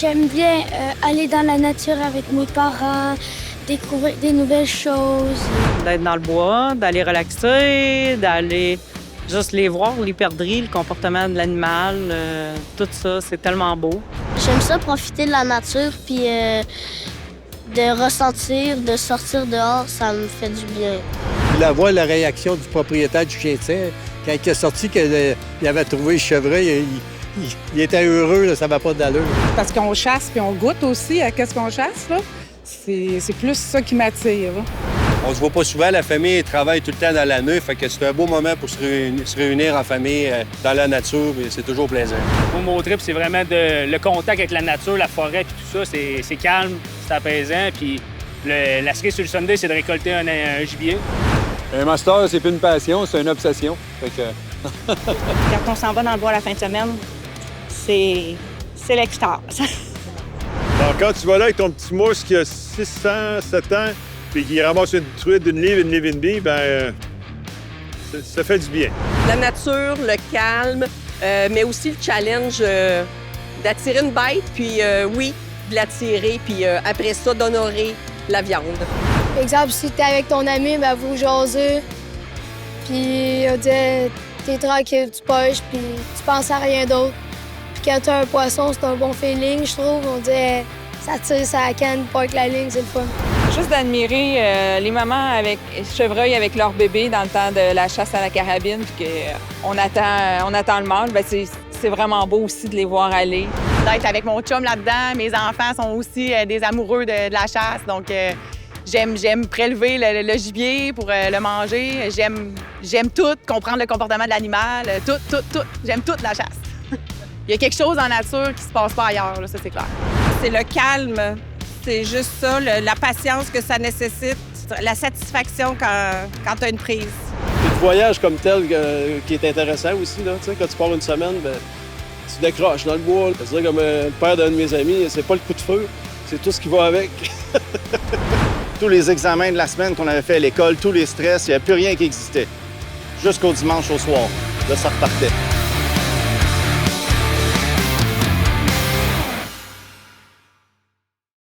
J'aime bien aller dans la nature avec mes parents, découvrir des nouvelles choses. D'être dans le bois, d'aller relaxer, d'aller juste les voir, les perdrix, le comportement de l'animal, tout ça, c'est tellement beau. J'aime ça profiter de la nature puis de ressentir, de sortir dehors, ça me fait du bien. Puis voir la réaction du propriétaire du chien de serre, quand il est sorti qu'il avait trouvé le chevreuil, il était heureux, là, ça va pas d'allure. Parce qu'on chasse puis on goûte aussi à qu'est-ce qu'on chasse, là. C'est plus ça qui m'attire. On se voit pas souvent, la famille travaille tout le temps dans l'année, fait que c'est un beau moment pour se réunir en famille dans la nature, et c'est toujours plaisant. Mon trip, c'est vraiment le contact avec la nature, la forêt, puis tout ça, c'est calme, c'est apaisant, puis la cerise sur le Sunday, c'est de récolter un gibier. Un master, c'est plus une passion, c'est une obsession. Fait que... Quand on s'en va dans le bois la fin de semaine, c'est l'extase. Alors, quand tu vas là avec ton petit mousse qui a 6 ans, 7 ans, puis qui ramasse une truite d'une livre, une livre et demie, bien, ça fait du bien. La nature, le calme, mais aussi le challenge d'attirer une bête, puis oui, de l'attirer, puis après ça, d'honorer la viande. Par exemple, si t'es avec ton ami, ben vous jasez, puis t'es tranquille, tu pêches, puis tu penses à rien d'autre. Puis quand t'as un poisson, c'est un bon feeling, je trouve. On dit ça tire sa canne, pas avec la ligne, c'est le fun. Juste d'admirer les mamans avec chevreuils avec leur bébé dans le temps de la chasse à la carabine, puis qu'on attend le mâle, bien, c'est vraiment beau aussi de les voir aller. D'être avec mon chum là-dedans, mes enfants sont aussi des amoureux de la chasse, donc j'aime prélever le gibier pour le manger. J'aime tout, comprendre le comportement de l'animal, tout. J'aime toute la chasse. Il y a quelque chose en nature qui se passe pas ailleurs, là, ça c'est clair. C'est le calme, c'est juste ça, la patience que ça nécessite, la satisfaction quand tu as une prise. Le voyage comme tel qui est intéressant aussi, là, quand tu pars une semaine, ben, tu décroches dans le bois. C'est comme le père d'un de mes amis, c'est pas le coup de feu, c'est tout ce qui va avec. Tous les examens de la semaine qu'on avait fait à l'école, tous les stress, il n'y avait plus rien qui existait. Jusqu'au dimanche au soir, là, ça repartait.